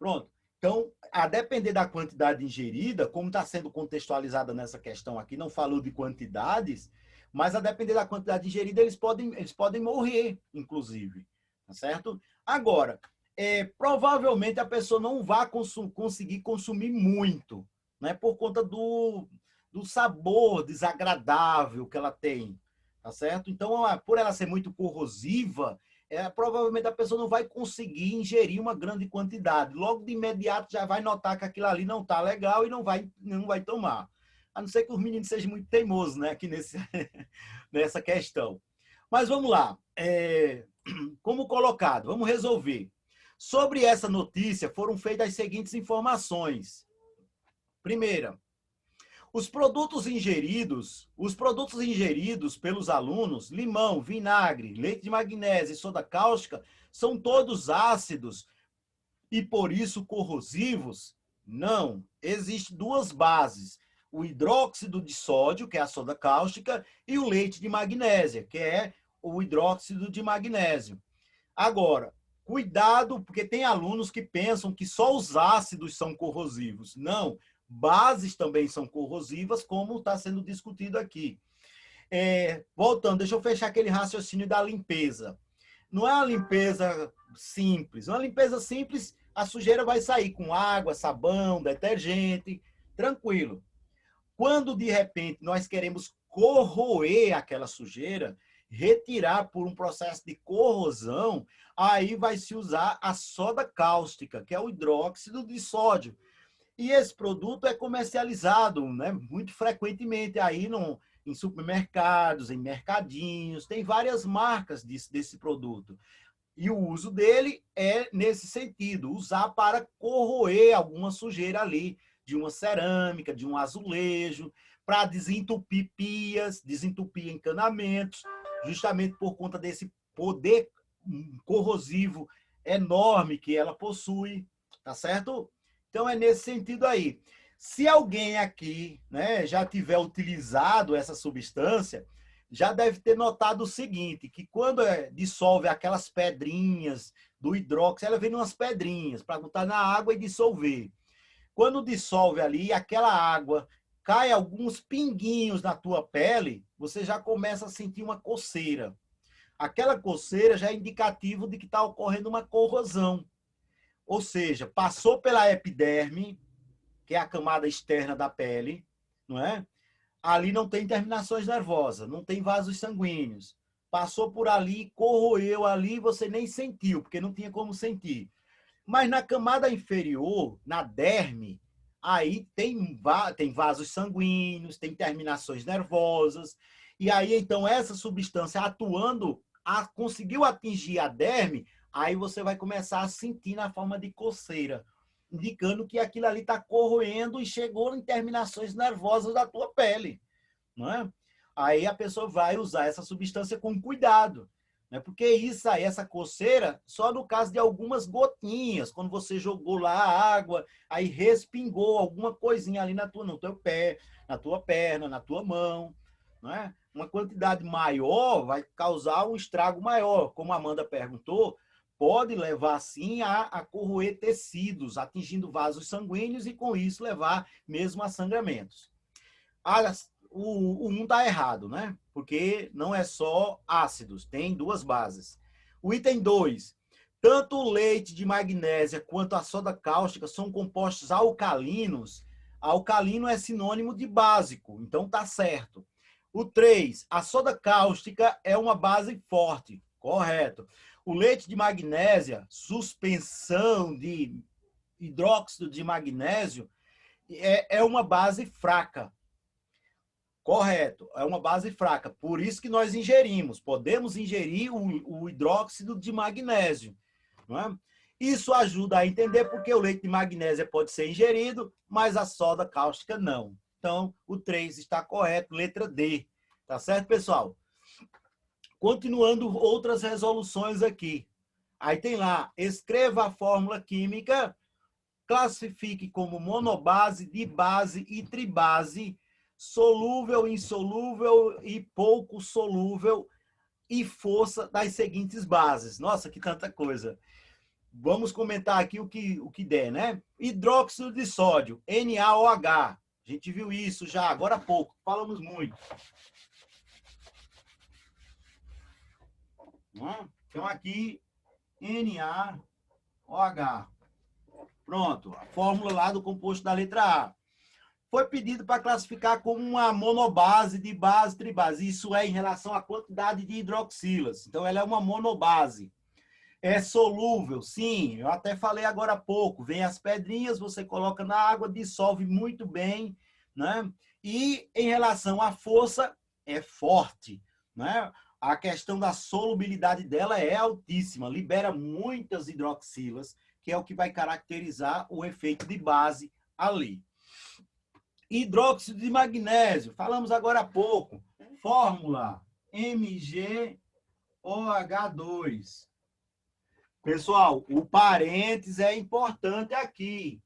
Pronto. Então, a depender da quantidade ingerida, como está sendo contextualizada nessa questão aqui, não falou de quantidades, mas a depender da quantidade ingerida, eles podem morrer, inclusive. Tá certo? Agora, provavelmente a pessoa não vai conseguir consumir muito, né, por conta do sabor desagradável que ela tem. Tá certo? Então, por ela ser muito corrosiva, provavelmente a pessoa não vai conseguir ingerir uma grande quantidade. Logo de imediato já vai notar que aquilo ali não está legal e não vai tomar. A não ser que os meninos sejam muito teimosos, né, aqui nessa questão. Mas vamos lá. Como colocado, vamos resolver. Sobre essa notícia foram feitas as seguintes informações. Primeira, os produtos ingeridos pelos alunos, limão, vinagre, leite de magnésio e soda cáustica, são todos ácidos e por isso corrosivos? Não. Existem duas bases: o hidróxido de sódio, que é a soda cáustica, e o leite de magnésia, que é o hidróxido de magnésio. Agora, cuidado, porque tem alunos que pensam que só os ácidos são corrosivos. Não, bases também são corrosivas, como está sendo discutido aqui. Voltando, deixa eu fechar aquele raciocínio da limpeza. Não é uma limpeza simples. Uma limpeza simples, a sujeira vai sair com água, sabão, detergente, tranquilo. Quando, de repente, nós queremos corroer aquela sujeira, retirar por um processo de corrosão, aí vai se usar a soda cáustica, que é o hidróxido de sódio. E esse produto é comercializado, né, muito frequentemente aí em supermercados, em mercadinhos, tem várias marcas desse produto. E o uso dele é nesse sentido, usar para corroer alguma sujeira ali, de uma cerâmica, de um azulejo, para desentupir pias, desentupir encanamentos, justamente por conta desse poder corrosivo enorme que ela possui, tá certo? Então é nesse sentido aí. Se alguém aqui, né, já tiver utilizado essa substância, já deve ter notado o seguinte, que quando dissolve aquelas pedrinhas do hidróxido, ela vem umas pedrinhas para botar na água e dissolver. Quando dissolve ali, aquela água cai alguns pinguinhos na tua pele, você já começa a sentir uma coceira. Aquela coceira já é indicativo de que está ocorrendo uma corrosão. Ou seja, passou pela epiderme, que é a camada externa da pele, não é? Ali não tem terminações nervosas, não tem vasos sanguíneos. Passou por ali, corroeu ali, você nem sentiu, porque não tinha como sentir. Mas na camada inferior, na derme, aí tem vasos sanguíneos, tem terminações nervosas, e aí então essa substância atuando, conseguiu atingir a derme, aí você vai começar a sentir na forma de coceira, indicando que aquilo ali está corroendo e chegou em terminações nervosas da tua pele, não é? Aí a pessoa vai usar essa substância com cuidado, né? Porque isso aí, essa coceira, só no caso de algumas gotinhas, quando você jogou lá a água, aí respingou alguma coisinha ali no teu pé, na tua perna, na tua mão, não é? Uma quantidade maior vai causar um estrago maior, como a Amanda perguntou, pode levar sim a corroer tecidos, atingindo vasos sanguíneos e com isso levar mesmo a sangramentos. O 1 está errado, né? Porque não é só ácidos, tem duas bases. O item 2, tanto o leite de magnésia quanto a soda cáustica são compostos alcalinos. Alcalino é sinônimo de básico, então tá certo. O 3, a soda cáustica é uma base forte, correto. O leite de magnésia, suspensão de hidróxido de magnésio, é uma base fraca. Correto, é uma base fraca. Por isso que nós ingerimos. Podemos ingerir o hidróxido de magnésio. Não é? Isso ajuda a entender porque o leite de magnésia pode ser ingerido, mas a soda cáustica não. Então, o 3 está correto, letra D. Tá certo, pessoal? Continuando outras resoluções aqui. Aí tem lá, escreva a fórmula química, classifique como monobase, dibase e tribase, solúvel, insolúvel e pouco solúvel e força das seguintes bases. Nossa, que tanta coisa. Vamos comentar aqui o que der, né? Hidróxido de sódio, NaOH. A gente viu isso já agora há pouco, falamos muito. Então, aqui, NaOH. Pronto, a fórmula lá do composto da letra A. Foi pedido para classificar como uma monobase de base tribase. Isso é em relação à quantidade de hidroxilas. Então, ela é uma monobase. É solúvel? Sim, eu até falei agora há pouco. Vem as pedrinhas, você coloca na água, dissolve muito bem, né? E em relação à força, é forte, né? A questão da solubilidade dela é altíssima, libera muitas hidroxilas, que é o que vai caracterizar o efeito de base ali. Hidróxido de magnésio, falamos agora há pouco. Fórmula MgOH2. Pessoal, o parênteses é importante aqui,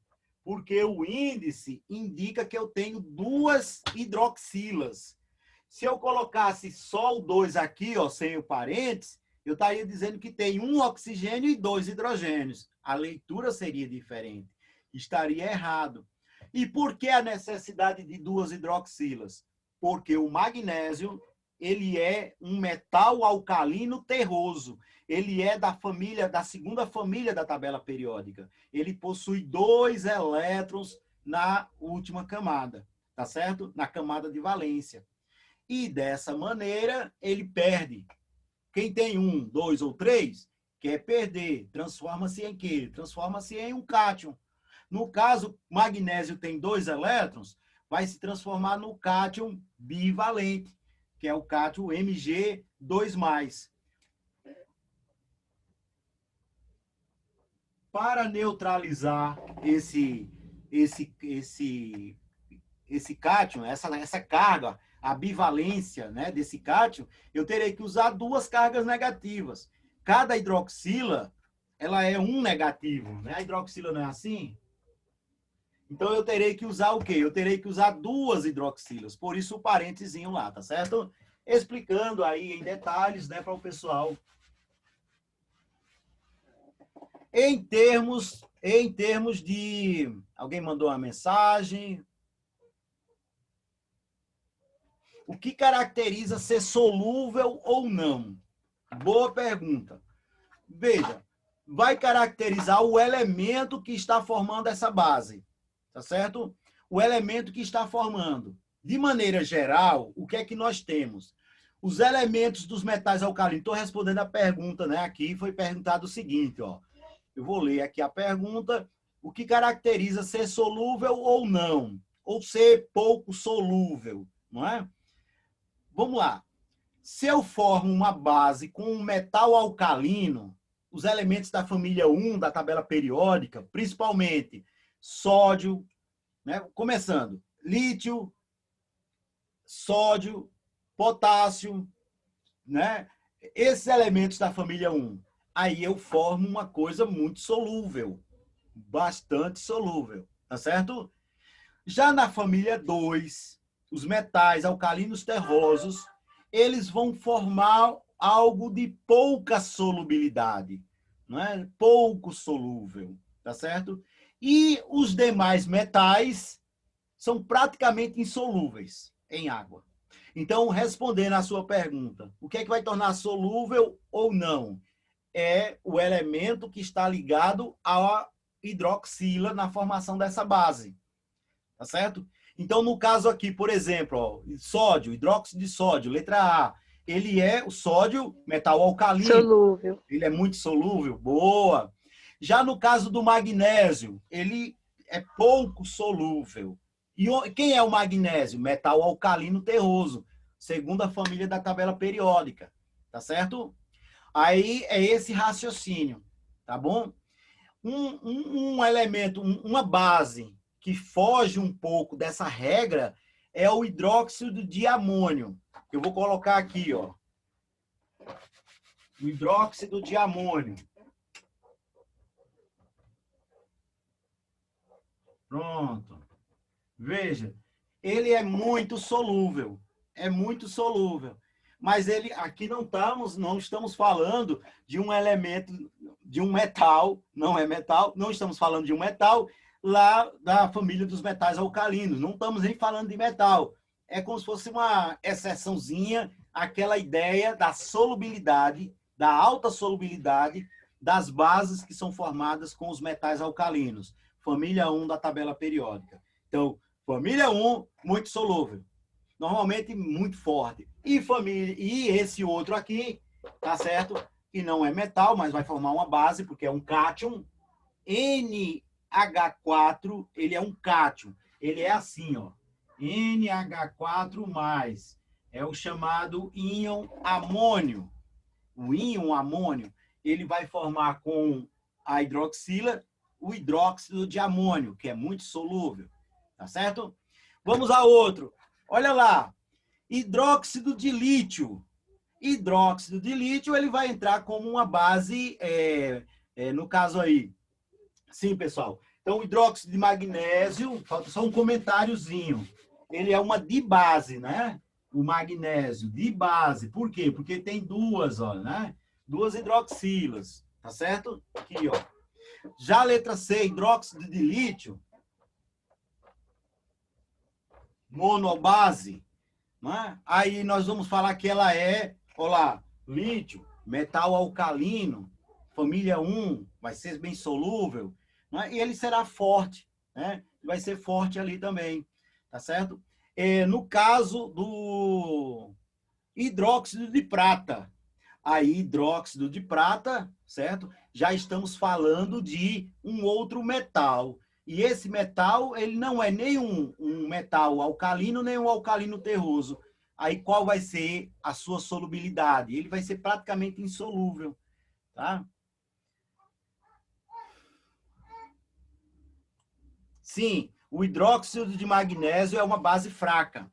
porque o índice indica que eu tenho duas hidroxilas. Se eu colocasse só o 2 aqui, ó, sem o parênteses, eu estaria dizendo que tem um oxigênio e 2 hidrogênios. A leitura seria diferente. Estaria errado. E por que a necessidade de duas hidroxilas? Porque o magnésio, ele é um metal alcalino terroso. Ele é da segunda família da tabela periódica. Ele possui 2 elétrons na última camada, tá certo? Na camada de valência. E dessa maneira, ele perde. Quem tem 1, 2 ou 3, quer perder. Transforma-se em quê? Transforma-se em um cátion. No caso, magnésio tem 2 elétrons, vai se transformar no cátion bivalente, que é o cátion Mg2+. Para neutralizar esse cátion, essa carga, a bivalência, né, desse cátion, eu terei que usar 2 cargas negativas. Cada hidroxila, ela é um negativo, né? A hidroxila não é assim? Então, eu terei que usar o quê? Eu terei que usar 2 hidroxilas, por isso o parênteses lá, tá certo? Explicando aí em detalhes, né, para o pessoal. Em termos de... Alguém mandou uma mensagem. O que caracteriza ser solúvel ou não? Boa pergunta. Veja, vai caracterizar o elemento que está formando essa base, tá certo? O elemento que está formando. De maneira geral, o que é que nós temos? Os elementos dos metais alcalinos. Estou respondendo a pergunta, né? Aqui foi perguntado o seguinte, ó. Eu vou ler aqui a pergunta. O que caracteriza ser solúvel ou não? Ou ser pouco solúvel, não é? Vamos lá. Se eu formo uma base com um metal alcalino, os elementos da família 1 da tabela periódica, principalmente sódio, né? Começando, lítio, sódio, potássio, né? Esses elementos da família 1. Aí eu formo uma coisa muito solúvel, bastante solúvel, tá certo? Já na família 2, os metais alcalinos terrosos, eles vão formar algo de pouca solubilidade, não é? Pouco solúvel, tá certo? E os demais metais são praticamente insolúveis em água. Então, respondendo à sua pergunta, o que é que vai tornar solúvel ou não? É o elemento que está ligado à hidroxila na formação dessa base. Tá certo? Então, no caso aqui, por exemplo, ó, sódio, hidróxido de sódio, letra A, ele é o sódio metal alcalino. Solúvel. Ele é muito solúvel, boa. Já no caso do magnésio, ele é pouco solúvel. E quem é o magnésio? Metal alcalino terroso, segunda família da tabela periódica, tá certo? Aí é esse raciocínio, tá bom? Um elemento, uma base que foge um pouco dessa regra é o hidróxido de amônio. Eu vou colocar aqui, ó. O hidróxido de amônio. Pronto. Veja, ele é muito solúvel. É muito solúvel. mas ele aqui não estamos falando de um elemento, de um metal, não é metal, não estamos falando de um metal lá da família dos metais alcalinos, não estamos nem falando de metal. É como se fosse uma exceçãozinha, aquela ideia da solubilidade, da alta solubilidade das bases que são formadas com os metais alcalinos. Família 1 da tabela periódica. Então, família 1, muito solúvel. Normalmente muito forte. E esse outro aqui, tá certo? Que não é metal, mas vai formar uma base, porque é um cátion. NH4, ele é um cátion. Ele é assim, ó. NH4+. É o chamado íon amônio. O íon amônio, ele vai formar com a hidroxila o hidróxido de amônio, que é muito solúvel. Tá certo? Vamos a outro. Olha lá, hidróxido de lítio. Hidróxido de lítio, ele vai entrar como uma base, no caso aí. Sim, pessoal. Então, hidróxido de magnésio, falta só um comentáriozinho. Ele é uma dibase, né? O magnésio, dibase. Por quê? Porque tem duas, ó, né? Duas hidroxilas, tá certo? Aqui, ó. Já a letra C, hidróxido de lítio, monobase, né? Aí nós vamos falar que ela é, olha lá, lítio, metal alcalino, família 1, vai ser bem solúvel, né? E ele será forte, né? Vai ser forte ali também, tá certo? No caso do hidróxido de prata, aí hidróxido de prata, certo? Já estamos falando de um outro metal. E esse metal, ele não é nem um metal alcalino, nem um alcalino terroso. Aí qual vai ser a sua solubilidade? Ele vai ser praticamente insolúvel, tá? Sim, o hidróxido de magnésio é uma base fraca.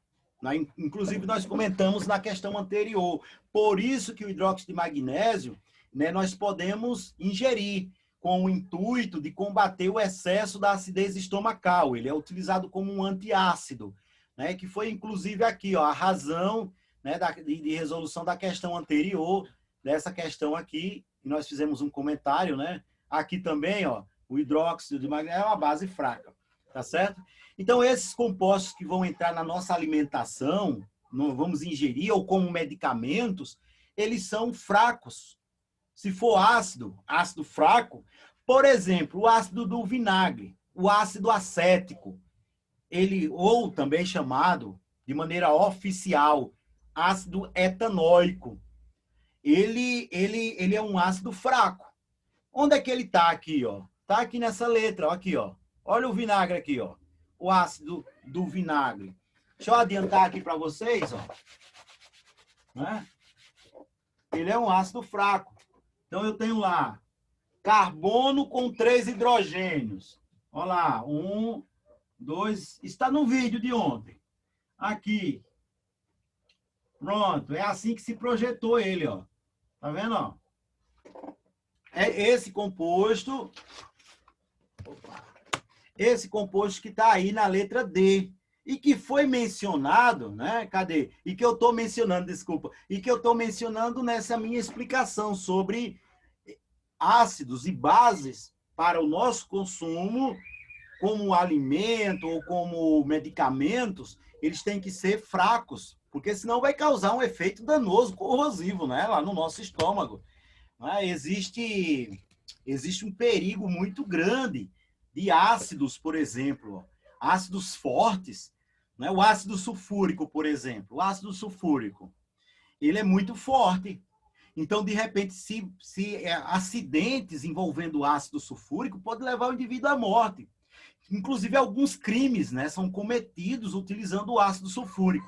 Inclusive, nós comentamos na questão anterior. Por isso que o hidróxido de magnésio, né, nós podemos ingerir com o intuito de combater o excesso da acidez estomacal. Ele é utilizado como um antiácido, né, que foi, inclusive, aqui ó, a razão, né, de resolução da questão anterior, dessa questão aqui, e nós fizemos um comentário, né? Aqui também, ó, o hidróxido de magnésio é uma base fraca, tá certo? Então, esses compostos que vão entrar na nossa alimentação, não vamos ingerir, ou como medicamentos, eles são fracos. Se for ácido, ácido fraco, por exemplo, o ácido do vinagre, o ácido acético, ele, ou também chamado, de maneira oficial, ácido etanóico, ele é um ácido fraco. Onde é que ele está aqui, ó? Está aqui nessa letra, ó, aqui, ó. Olha o vinagre aqui, ó. O ácido do vinagre. Deixa eu adiantar aqui para vocês, ó. Né? Ele é um ácido fraco. Então, eu tenho lá carbono com 3 hidrogênios. Olha lá, 1, 2... Está no vídeo de ontem. Aqui. Pronto, é assim que se projetou ele, ó. Tá vendo, ó? É esse composto... Esse composto que está aí na letra D. E que foi mencionado, né? Cadê? E que eu estou mencionando, desculpa. E que eu estou mencionando nessa minha explicação sobre ácidos e bases para o nosso consumo, como alimento ou como medicamentos, eles têm que ser fracos, porque senão vai causar um efeito danoso, corrosivo, né? Lá no nosso estômago. Né? Existe um perigo muito grande de ácidos, por exemplo, ácidos fortes, né? O ácido sulfúrico, por exemplo, o ácido sulfúrico, ele é muito forte. Então, de repente, se acidentes envolvendo ácido sulfúrico pode levar o indivíduo à morte. Inclusive, alguns crimes, né, são cometidos utilizando o ácido sulfúrico.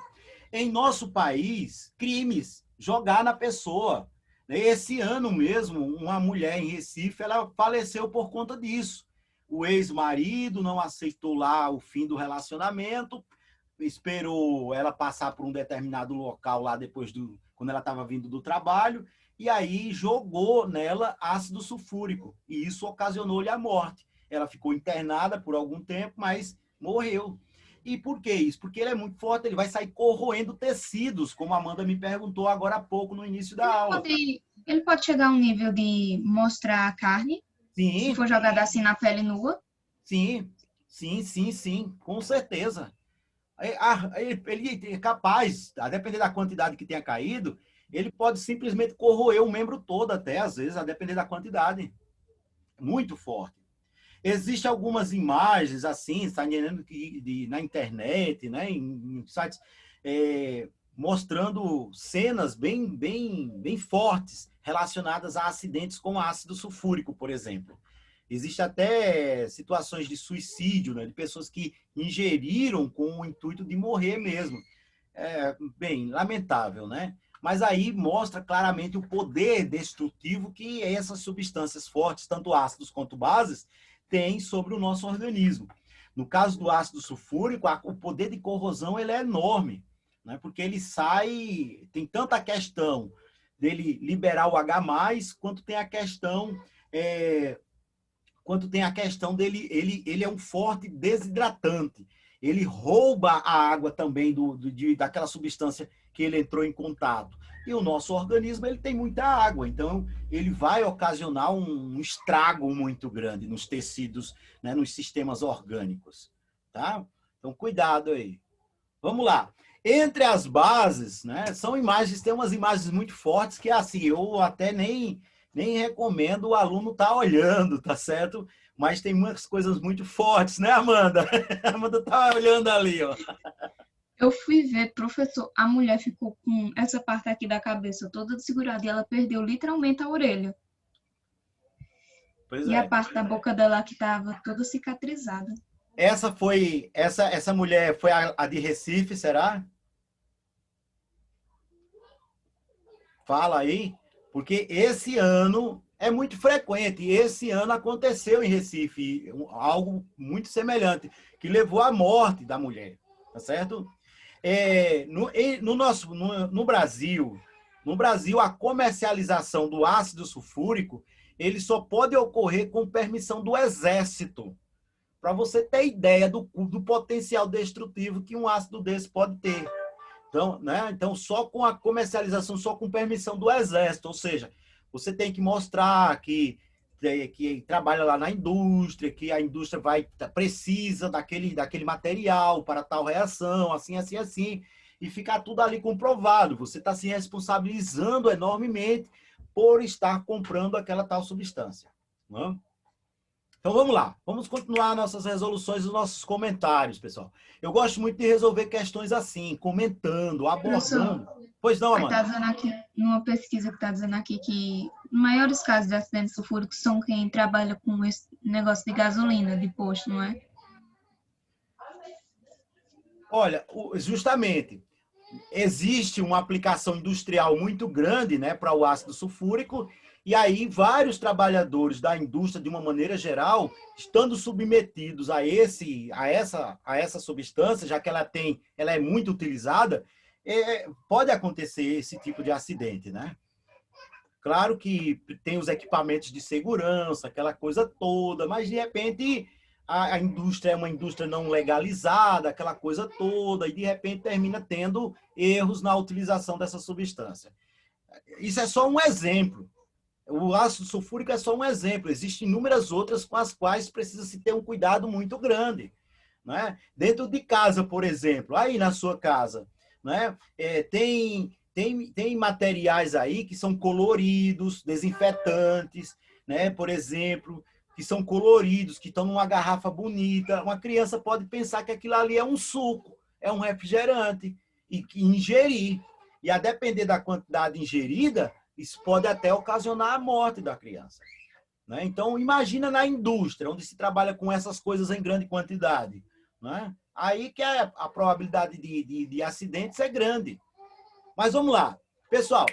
Em nosso país, crimes, jogar na pessoa. Esse ano mesmo, uma mulher em Recife, ela faleceu por conta disso. O ex-marido não aceitou lá o fim do relacionamento, esperou ela passar por um determinado local lá depois quando ela estava vindo do trabalho, e aí jogou nela ácido sulfúrico, e isso ocasionou-lhe a morte. Ela ficou internada por algum tempo, mas morreu. E por que isso? Porque ele é muito forte, ele vai sair corroendo tecidos, como a Amanda me perguntou agora há pouco, no início da aula. Ele pode chegar a um nível de mostrar a carne, se Sim, for jogada assim na pele nua. sim, sim, com certeza. Ele é capaz, a depender da quantidade que tenha caído, ele pode simplesmente corroer o membro todo até, às vezes, a depender da quantidade. Muito forte. Existem algumas imagens assim, saindo na internet, né, em sites, mostrando cenas bem fortes relacionadas a acidentes com ácido sulfúrico, por exemplo. Existem até situações de suicídio, né, de pessoas que ingeriram com o intuito de morrer mesmo. Bem, lamentável, né? Mas aí mostra claramente o poder destrutivo que essas substâncias fortes, tanto ácidos quanto bases, têm sobre o nosso organismo. No caso do ácido sulfúrico, o poder de corrosão ele é enorme, né? Porque ele sai, tem tanta questão dele liberar o H+, quanto tem a questão dele, ele é um forte desidratante. Ele rouba a água também daquela substância que ele entrou em contato. E o nosso organismo ele tem muita água, então ele vai ocasionar um estrago muito grande nos tecidos, né, nos sistemas orgânicos. Tá? Então, cuidado aí. Vamos lá. Entre as bases, né, são imagens, tem umas imagens muito fortes que, assim, eu até nem recomendo o aluno estar olhando, tá certo? Mas tem umas coisas muito fortes, né, Amanda? A Amanda tá olhando ali, ó. Eu fui ver, professor, a mulher ficou com essa parte aqui da cabeça toda desfigurada e ela perdeu literalmente a orelha. Pois E a é. parte da boca dela que estava toda cicatrizada. Essa mulher foi a de Recife, será? Fala aí, porque esse ano é muito frequente. Esse ano aconteceu em Recife algo muito semelhante, que levou à morte da mulher, tá certo? No Brasil, a comercialização do ácido sulfúrico ele só pode ocorrer com permissão do Exército. Para você ter ideia do potencial destrutivo que um ácido desse pode ter. Então, né? Então, só com a comercialização, só com permissão do Exército. Ou seja, você tem que mostrar que trabalha lá na indústria, que a indústria precisa daquele material para tal reação, assim, e ficar tudo ali comprovado. Você está se responsabilizando enormemente por estar comprando aquela tal substância. Não? Então vamos lá, vamos continuar nossas resoluções e nossos comentários, pessoal. Eu gosto muito de resolver questões assim, comentando, Professor, abordando. Pois não, aí tá Amanda? dizendo aqui, numa pesquisa que tá dizendo aqui que os maiores casos de acidentes sulfúricos são quem trabalha com esse negócio de gasolina, de posto, não é? Olha, justamente, existe uma aplicação industrial muito grande, né, para o ácido sulfúrico, e aí vários trabalhadores da indústria, de uma maneira geral, estando submetidos a essa substância, já que ela é muito utilizada, pode acontecer esse tipo de acidente, né? Claro que tem os equipamentos de segurança, aquela coisa toda, mas de repente a indústria é uma indústria não legalizada, aquela coisa toda, e de repente termina tendo erros na utilização dessa substância. Isso é só um exemplo. O ácido sulfúrico é só um exemplo. Existem inúmeras outras com as quais precisa se ter um cuidado muito grande. Né? Dentro de casa, por exemplo, aí na sua casa, né? Tem materiais aí que são coloridos, desinfetantes, né? Por exemplo, que são coloridos, que estão numa garrafa bonita. Uma criança pode pensar que aquilo ali é um suco, é um refrigerante, e que ingerir. E a depender da quantidade ingerida, isso pode até ocasionar a morte da criança. Né? Então, imagina na indústria, onde se trabalha com essas coisas em grande quantidade. Né? Aí que a probabilidade de acidentes é grande. Mas vamos lá. Pessoal,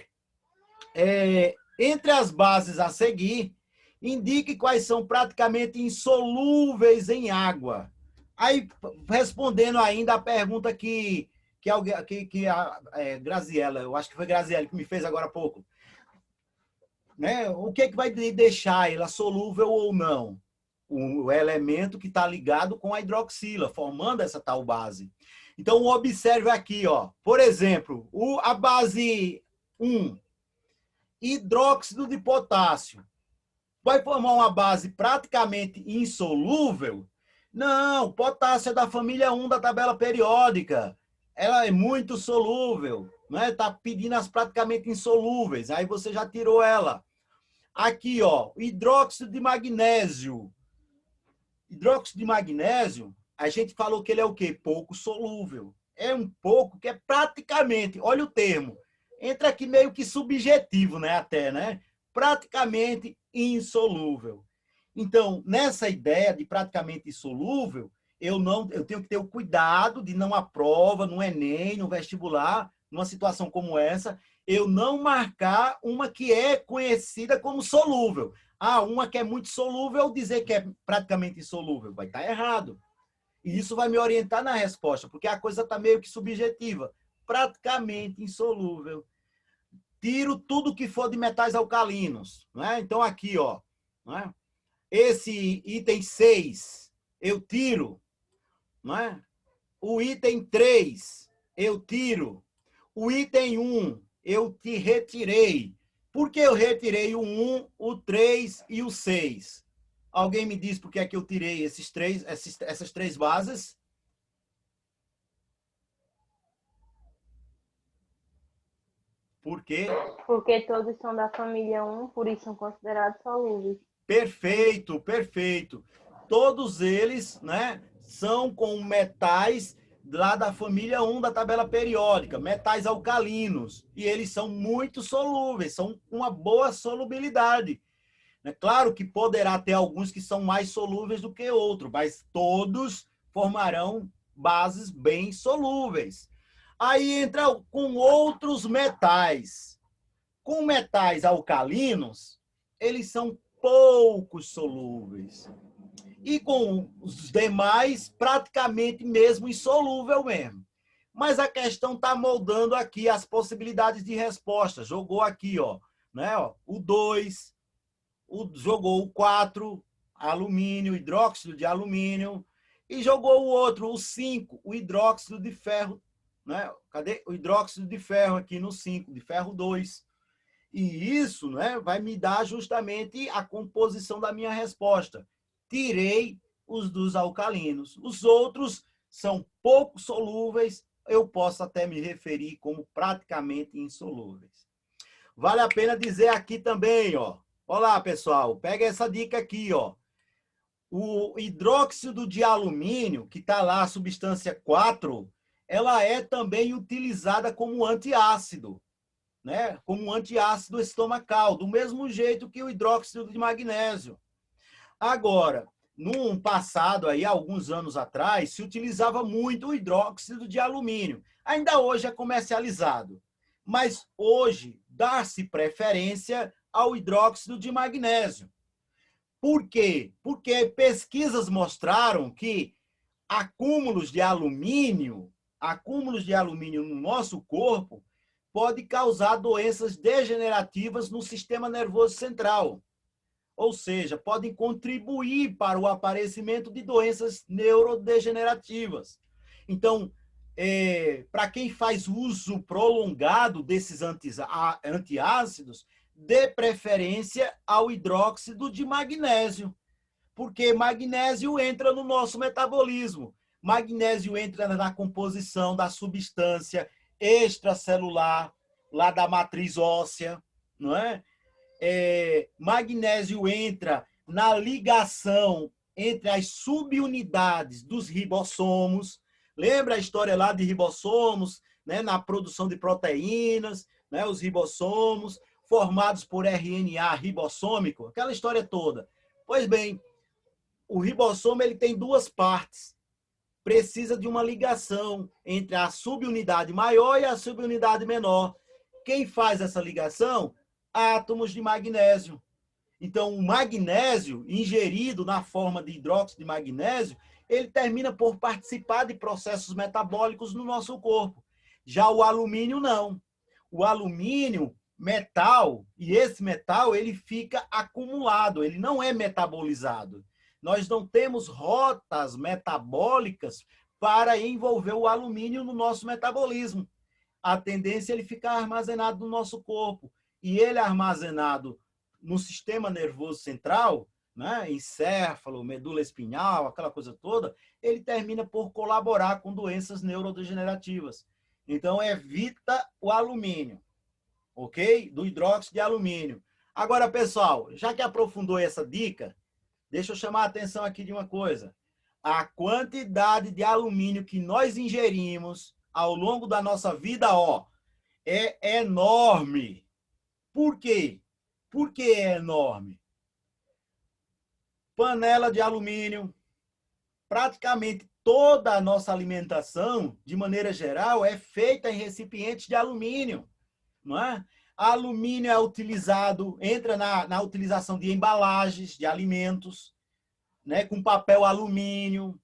entre as bases a seguir, indique quais são praticamente insolúveis em água. Aí, respondendo ainda a pergunta que a Graziella, eu acho que foi Graziella que me fez agora há pouco. Né? O que vai deixar ela solúvel ou não? o elemento que está ligado com a hidroxila, formando essa tal base. Então, observe aqui, ó, por exemplo, a base 1, hidróxido de potássio, vai formar uma base praticamente insolúvel? Não, potássio é da família 1 da tabela periódica. Ela é muito solúvel, né? Está pedindo as praticamente insolúveis, aí você já tirou ela. Aqui, ó, hidróxido de magnésio. Hidróxido de magnésio, a gente falou que ele é o quê? Pouco solúvel. É um pouco que é praticamente, olha o termo, entra aqui meio que subjetivo, né? Até, né? Praticamente insolúvel. Então, nessa ideia de praticamente insolúvel, eu tenho que ter o cuidado de não à prova, no Enem, no vestibular, numa situação como essa, eu não marcar uma que é conhecida como solúvel. Ah, uma que é muito solúvel, dizer que é praticamente insolúvel. Vai estar errado. E isso vai me orientar na resposta, porque a coisa está meio que subjetiva. Praticamente insolúvel. Tiro tudo que for de metais alcalinos. Né? Então, aqui, ó, né? Esse item 6, eu tiro. Né? O item 3, eu tiro. O item 1, eu te retirei. Por que eu retirei o 1, o 3 e o 6? Alguém me diz por que é que eu tirei essas três bases? Por quê? Porque todos são da família 1, por isso são considerados solúveis. Perfeito, perfeito. Todos eles, né, são com metais lá da família 1 da tabela periódica, metais alcalinos, e eles são muito solúveis, são com uma boa solubilidade. É claro que poderá ter alguns que são mais solúveis do que outros, mas todos formarão bases bem solúveis. Aí entra com outros metais. Com metais alcalinos, eles são poucos solúveis. E com os demais, praticamente mesmo insolúvel mesmo. Mas a questão está moldando aqui as possibilidades de resposta. Jogou aqui, ó, né, ó, o 2, jogou o 4, alumínio, hidróxido de alumínio, e jogou o outro, o 5, o hidróxido de ferro. Né? Cadê o hidróxido de ferro aqui no 5, de ferro 2? E isso, né, vai me dar justamente a composição da minha resposta. Tirei os dos alcalinos. Os outros são pouco solúveis, eu posso até me referir como praticamente insolúveis. Vale a pena dizer aqui também, ó. Olá, pessoal, pega essa dica aqui, ó. O hidróxido de alumínio, que está lá, a substância 4, ela é também utilizada como antiácido, né? Como antiácido estomacal, do mesmo jeito que o hidróxido de magnésio. Agora, num passado, aí, alguns anos atrás, se utilizava muito o hidróxido de alumínio. Ainda hoje é comercializado, mas hoje dá-se preferência ao hidróxido de magnésio. Por quê? Porque pesquisas mostraram que acúmulos de alumínio no nosso corpo pode causar doenças degenerativas no sistema nervoso central. Ou seja, podem contribuir para o aparecimento de doenças neurodegenerativas. Então, para quem faz uso prolongado desses antiácidos, dê preferência ao hidróxido de magnésio, porque magnésio entra no nosso metabolismo. Magnésio entra na composição da substância extracelular, lá da matriz óssea, não é? Magnésio entra na ligação entre as subunidades dos ribossomos. Lembra a história lá de ribossomos, né? Na produção de proteínas, né? Os ribossomos formados por RNA ribossômico, aquela história toda. Pois bem, o ribossomo ele tem duas partes. Precisa de uma ligação entre a subunidade maior e a subunidade menor. Quem faz essa ligação? Átomos de magnésio. Então, o magnésio, ingerido na forma de hidróxido de magnésio, ele termina por participar de processos metabólicos no nosso corpo. Já o alumínio, não. O alumínio, metal, e esse metal ele fica acumulado, ele não é metabolizado. Nós não temos rotas metabólicas para envolver o alumínio no nosso metabolismo. A tendência é ele ficar armazenado no nosso corpo. E ele armazenado no sistema nervoso central, né, encéfalo, medula espinhal, aquela coisa toda, ele termina por colaborar com doenças neurodegenerativas. Então, evita o alumínio, ok? Do hidróxido de alumínio. Agora, pessoal, já que aprofundou essa dica, deixa eu chamar a atenção aqui de uma coisa. A quantidade de alumínio que nós ingerimos ao longo da nossa vida, ó, é enorme. Por quê? Por que é enorme? Panela de alumínio, praticamente toda a nossa alimentação, de maneira geral, é feita em recipientes de alumínio, não é? Alumínio é utilizado, entra na utilização de embalagens de alimentos, né, com papel alumínio,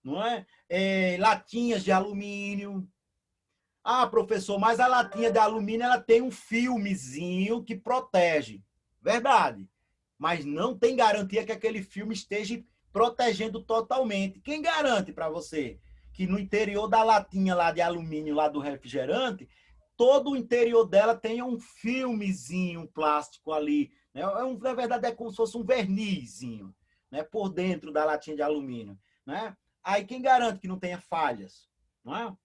não é? Latinhas de alumínio. Ah, professor, mas a latinha de alumínio ela tem um filmezinho que protege. Verdade. Mas não tem garantia que aquele filme esteja protegendo totalmente. Quem garante para você que no interior da latinha lá de alumínio, lá do refrigerante, todo o interior dela tenha um filmezinho, um plástico ali, né? Na verdade, é como se fosse um vernizinho, né? Por dentro da latinha de alumínio, né? Aí quem garante que não tenha falhas, não é?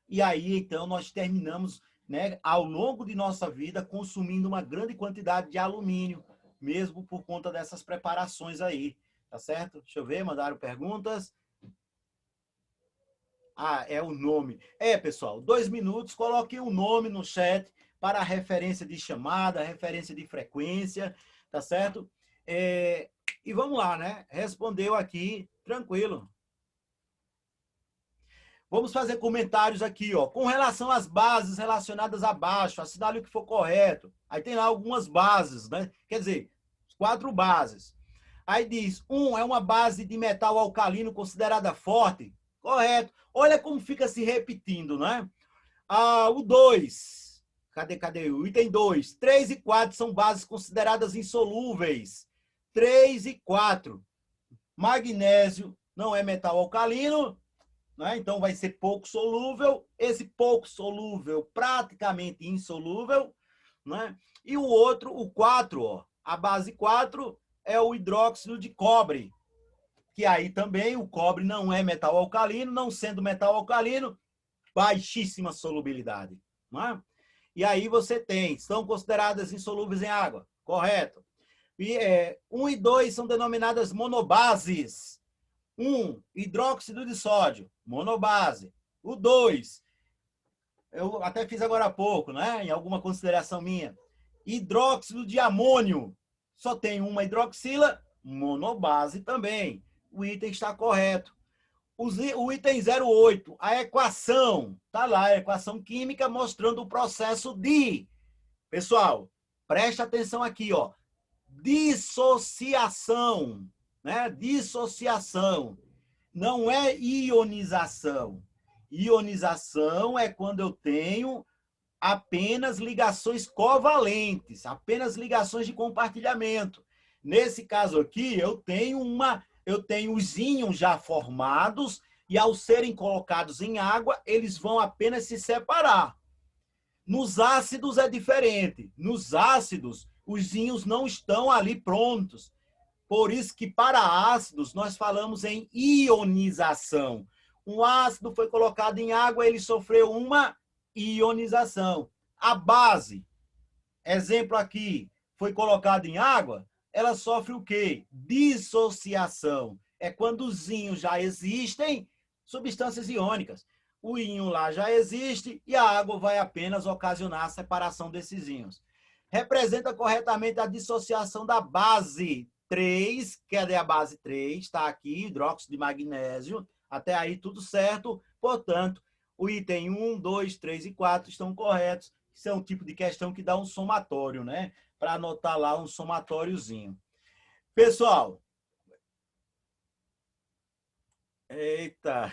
E aí, então, nós terminamos, né, ao longo de nossa vida, consumindo uma grande quantidade de alumínio, mesmo por conta dessas preparações aí, tá certo? Deixa eu ver, mandaram perguntas. Ah, é o nome. Pessoal, 2 minutos, coloquem o nome no chat para a referência de chamada, referência de frequência, tá certo? E vamos lá, né? Respondeu aqui, tranquilo. Vamos fazer comentários aqui, ó. Com relação às bases relacionadas abaixo, assinale o que for correto. Aí tem lá algumas bases, né? Quer dizer, 4 bases. Aí diz, 1 é uma base de metal alcalino considerada forte. Correto. Olha como fica se repetindo, né? O 2. Cadê o item 2? 3 e 4 são bases consideradas insolúveis. 3 e 4. Magnésio não é metal alcalino, né? Então vai ser pouco solúvel. Esse pouco solúvel, praticamente insolúvel, né? E o outro, o 4, ó, a base 4 é o hidróxido de cobre, que aí também o cobre não é metal alcalino, não sendo metal alcalino, baixíssima solubilidade, né? E aí você tem, são consideradas insolúveis em água, correto? E 1 e 2 são denominadas monobases. 1, hidróxido de sódio, monobase. O 2, eu até fiz agora há pouco, né? Em alguma consideração minha. Hidróxido de amônio. Só tem uma hidroxila, monobase também. O item está correto. O item 08, a equação. Está lá, a equação química mostrando o processo de... Pessoal, preste atenção aqui, ó. Dissociação, né? Dissociação. Não é ionização. Ionização é quando eu tenho apenas ligações covalentes, apenas ligações de compartilhamento. Nesse caso aqui, eu tenho os íons já formados e ao serem colocados em água, eles vão apenas se separar. Nos ácidos é diferente. Nos ácidos, os íons não estão ali prontos. Por isso que para ácidos nós falamos em ionização. Um ácido foi colocado em água, ele sofreu uma ionização. A base, exemplo aqui, foi colocada em água, ela sofre o quê? Dissociação. É quando os íons já existem, substâncias iônicas. O íon lá já existe e a água vai apenas ocasionar a separação desses íons. Representa corretamente a dissociação da base 3, que é a base 3, está aqui, hidróxido de magnésio, até aí tudo certo. Portanto, o item 1, 2, 3 e 4 estão corretos. Isso é um tipo de questão que dá um somatório, né? Para anotar lá um somatóriozinho. Pessoal, eita,